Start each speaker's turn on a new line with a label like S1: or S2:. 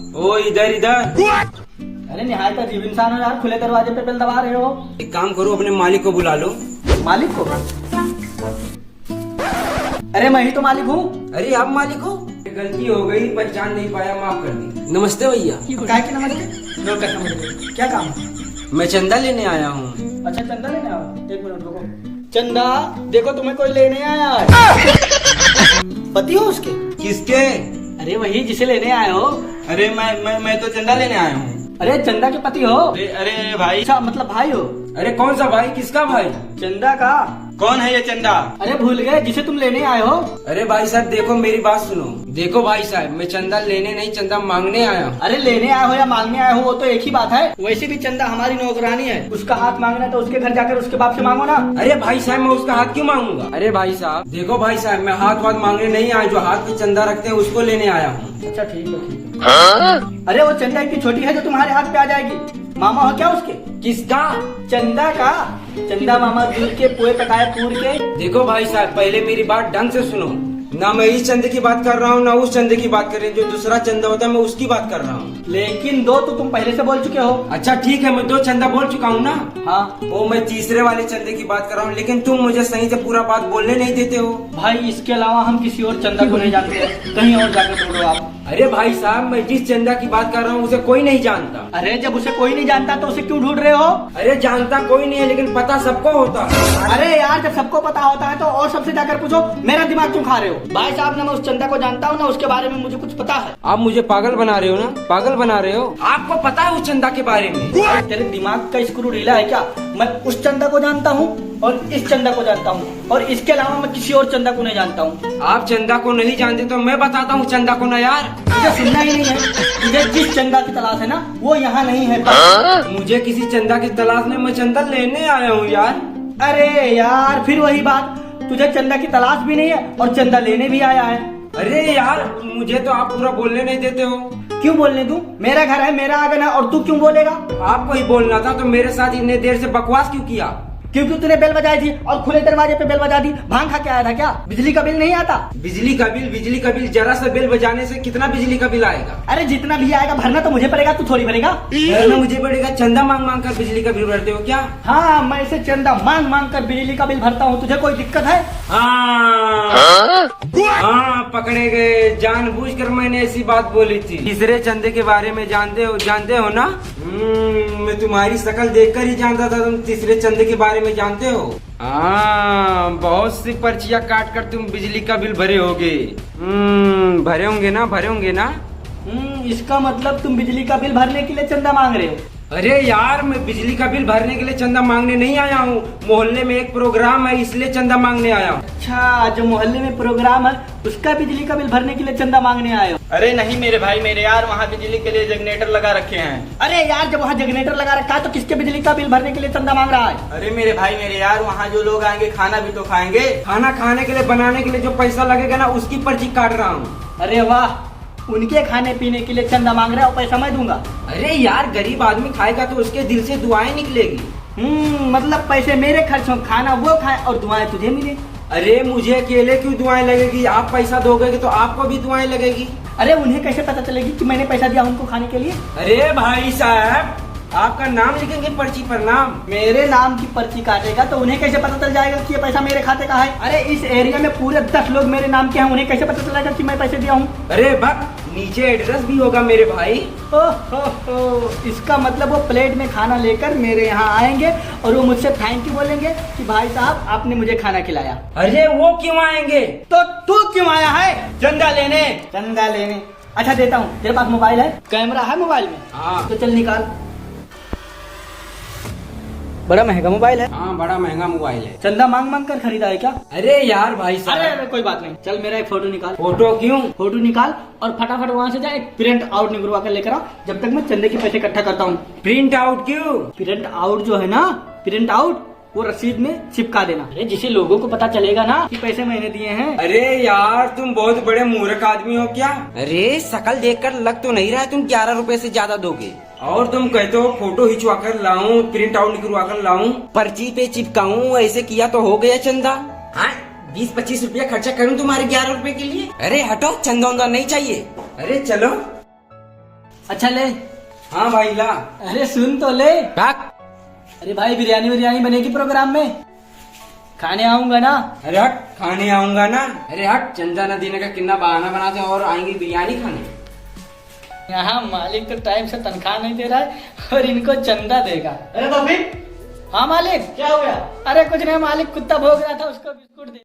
S1: ओ इधर इधर।
S2: अरे निहायत अजीब इंसान हो यार, खुले दरवाजे पे बेल दबा रहे हो।
S1: एक काम करो, अपने मालिक को बुला लो।
S2: मालिक को? अरे मैं ही तो मालिक हूँ।
S1: अरे आप मालिक हो? गलती हो गई, पहचान नहीं पाया, माफ कर दी। नमस्ते भैया।
S2: काय की नमस्ते? लो कैसा नमस्ते? क्या काम है?
S1: मैं चंदा लेने आया हूँ।
S2: अच्छा चंदा लेने आओ, एक मिनट रुको। चंदा देखो तुम्हें कोई लेने आया है। पति हो उसके?
S1: किसके?
S2: अरे वही जिसे लेने आए हो।
S1: अरे मैं तो चंदा लेने आया हूँ।
S2: अरे चंदा के पति हो?
S1: अरे भाई।
S2: अच्छा मतलब भाई हो?
S1: अरे कौन सा भाई? किसका भाई?
S2: चंदा का।
S1: कौन है ये चंदा?
S2: अरे भूल गए, जिसे तुम लेने आए हो।
S1: अरे भाई साहब देखो, मेरी बात सुनो। देखो भाई साहब, मैं चंदा लेने नहीं, चंदा मांगने आया हूँ।
S2: अरे लेने आए हो या मांगने आए हो वो तो एक ही बात है। वैसे भी चंदा हमारी नौकरानी है, उसका हाथ मांगना है तो उसके घर जाकर उसके बाप से मांगो ना।
S1: अरे भाई साहब मैं उसका हाथ क्यों मांगूंगा? अरे भाई साहब देखो भाई साहब, मैं हाथ मांगने नहीं आया, जो हाथ पे चंदा रखते हैं उसको लेने आया हूँ।
S2: अच्छा ठीक है ठीक है। अरे वो चंदा इतनी छोटी है जो तुम्हारे हाथ पे आ जाएगी। मामा हो क्या उसके?
S1: किसका?
S2: चंदा का। चंदा मामा दूध के पुए पकाए पूर के।
S1: देखो भाई साहब, पहले मेरी बात ढंग से सुनो। ना मैं इस चंदे की बात कर रहा हूँ, ना उस चंदे की बात कर रही हूँ। जो दूसरा चंदा होता है मैं उसकी बात कर रहा हूँ।
S2: लेकिन दो तो तुम पहले से बोल चुके हो।
S1: अच्छा ठीक है, मैं 2 चंदा बोल चुका हूँ ना।
S2: हाँ
S1: वो मैं तीसरे वाले चंदे की बात कर रहा हूँ, लेकिन तुम मुझे सही से पूरा बात बोलने नहीं देते हो।
S2: भाई इसके अलावा हम किसी और चंदा को नहीं जानते हैं, कहीं और जाकर बोलो आप।
S1: अरे भाई साहब, मैं जिस चंदा की बात कर रहा हूँ उसे कोई नहीं जानता।
S2: अरे जब उसे कोई नहीं जानता तो उसे क्यों ढूंढ रहे हो?
S1: अरे जानता कोई नहीं है, लेकिन पता सबको होता है।
S2: अरे यार जब सबको पता होता है तो और सबसे जाकर पूछो, मेरा दिमाग क्यों खा रहे हो? भाई साहब ना मैं उस चंदा को जानता हूँ ना उसके बारे में मुझे कुछ पता है।
S1: आप मुझे पागल बना रहे हो ना? पागल बना रहे हो? आपको पता है उस चंदा के बारे में?
S2: तेरे दिमाग का स्क्रू ढीला है क्या? मैं उस चंदा को जानता हूँ और इस चंदा को जानता हूँ, और इसके अलावा मैं किसी और चंदा को नहीं जानता हूँ।
S1: आप चंदा को नहीं जानते तो मैं बताता हूँ चंदा को ना यार।
S2: मुझे सुनना ही नहीं है। मुझे जिस चंदा की तलाश है ना वो यहाँ नहीं है।
S1: मुझे किसी चंदा की तलाश में, मैं चंदा लेने आया हूँ यार।
S2: अरे यार फिर वही बात, तुझे चंदा की तलाश भी नहीं है और चंदा लेने भी आया है।
S1: अरे यार मुझे तो आप पूरा बोलने नहीं देते हो।
S2: क्यों बोलने दूं? मेरा घर है, मेरा आंगन है, और तू क्यों बोलेगा?
S1: आपको ही बोलना था तो मेरे साथ इतने देर से बकवास क्यों किया?
S2: क्योंकि तूने बेल बजाई थी और खुले दरवाजे पे बेल बजा दी। भांग खा के आया था क्या? बिजली का बिल नहीं आता?
S1: बिजली का बिल जरा सा बेल बजाने से कितना बिजली का बिल आएगा?
S2: अरे जितना भी आएगा भरना तो मुझे पड़ेगा, तू थोड़ी भरेगा।
S1: भरना मुझे पड़ेगा? चंदा मांग मांग कर बिजली का बिल भरते हो क्या?
S2: हाँ मैं इसे चंदा मांग मांग कर बिजली का बिल भरता हूँ, तुझे कोई दिक्कत है?
S1: हाँ पकड़े गए, जानबूझकर मैंने ऐसी बात बोली थी। तीसरे चंदे के बारे में जानते हो ना? मैं तुम्हारी शक्ल देखकर ही जानता था तुम तीसरे चंदे के बारे में जानते हो। हाँ बहुत सी पर्चियां काट कर तुम बिजली का बिल भरे होगे। भरे होंगे ना?
S2: इसका मतलब तुम बिजली का बिल भरने के लिए चंदा मांग रहे हो?
S1: अरे यार मैं बिजली का बिल भरने के लिए चंदा मांगने नहीं आया हूँ। मोहल्ले में एक प्रोग्राम है इसलिए चंदा मांगने आया हूँ।
S2: अच्छा जो मोहल्ले में प्रोग्राम है उसका बिजली का बिल भरने के लिए चंदा मांगने आए हो?
S3: अरे नहीं मेरे भाई मेरे यार, वहाँ बिजली के लिए जनरेटर लगा रखे हैं।
S2: अरे यार जब वहाँ जनरेटर लगा रखा है तो किसके बिजली का बिल भरने के लिए चंदा मांग रहा है?
S3: अरे मेरे भाई मेरे यार, वहाँ जो लोग आएंगे खाना भी तो खाएंगे।
S1: खाना खाने के लिए, बनाने के लिए जो पैसा लगेगा ना उसकी पर्ची काट रहा हूँ।
S2: अरे वाह, उनके खाने पीने के लिए चंदा मांग रहे हो, पैसा मैं दूंगा।
S1: अरे यार गरीब आदमी खाएगा तो उसके दिल से दुआएं निकलेगी।
S2: मतलब पैसे मेरे खर्च हो, खाना वो खाए और दुआएं तुझे मिले।
S1: अरे मुझे अकेले क्यों दुआएं लगेगी? आप पैसा दोगे तो आपको भी दुआएं लगेगी।
S2: अरे उन्हें कैसे पता चलेगी कि मैंने पैसा दिया उनको खाने के लिए?
S1: अरे भाई साहब आपका नाम लिखेंगे पर्ची पर, नाम।
S2: मेरे नाम की पर्ची काटेगा तो उन्हें कैसे पता चल जाएगा कि ये पैसा मेरे खाते का है? अरे इस एरिया में पूरे 10 लोग मेरे नाम के हैं, उन्हें कैसे पता चलेगा कि मैं पैसे दिया हूँ?
S1: अरे भक, नीचे एड्रेस भी होगा मेरे भाई।
S2: हो, इसका मतलब वो प्लेट में खाना लेकर मेरे यहाँ आएंगे और वो मुझसे थैंक यू बोलेंगे कि भाई साहब आपने मुझे खाना खिलाया।
S1: अरे वो क्यों आएंगे?
S2: तो तू क्यों आया है? चंदा लेने। चंदा लेने? अच्छा देता हूँ। तेरे पास मोबाइल है? कैमरा है मोबाइल में?
S1: हाँ।
S2: तो चल निकाल। बड़ा महंगा मोबाइल है।
S1: हाँ बड़ा महंगा मोबाइल है।
S2: चंदा मांग मांग कर खरीदा है क्या?
S1: अरे यार भाई साहब।
S2: अरे कोई बात नहीं, चल मेरा एक फोटो निकाल।
S1: फोटो क्यों?
S2: फोटो निकाल और फटाफट वहाँ से जा एक प्रिंट आउट निकलवा कर लेकर आ, जब तक मैं चंदे के पैसे इकट्ठा करता हूँ।
S1: प्रिंट आउट क्यों?
S2: प्रिंट आउट जो है ना, प्रिंट आउट वो रसीद में चिपका देना। अरे जिससे लोगों को पता चलेगा ना कि पैसे मैंने दिए हैं।
S1: अरे यार तुम बहुत बड़े मूर्ख आदमी हो क्या? अरे शकल देखकर लग तो नहीं रहा तुम 11 रुपए से ज्यादा दोगे। और तुम कहते हो फोटो खिंचवा कर लाऊं, प्रिंट आउट निकलवा कर लाऊं, पर्ची पे चिपकाऊं, ऐसे किया तो हो गया चंदा। हाँ 20-25 रुपया खर्चा करूं तुम्हारे 11 रुपए के लिए? अरे हटो, चंदा उंदा नहीं चाहिए। अरे चलो।
S2: अच्छा ले।
S1: हाँ भाई ला।
S2: अरे सुन तो ले।
S1: भाग।
S2: अरे भाई बिरयानी बनेगी प्रोग्राम में, खाने आऊंगा ना।
S1: अरे हट, खाने आऊंगा ना। अरे हट, चंदा न देने का कितना बहाना बनाते हैं और आएंगे बिरयानी खाने।
S2: यहाँ मालिक तो टाइम से तनख्वाह नहीं दे रहा है और इनको चंदा देगा।
S3: अरे तो फिर
S2: हाँ मालिक।
S3: क्या हो गया?
S2: अरे कुछ नहीं मालिक, कुत्ता भौंक रहा था उसको बिस्कुट दे।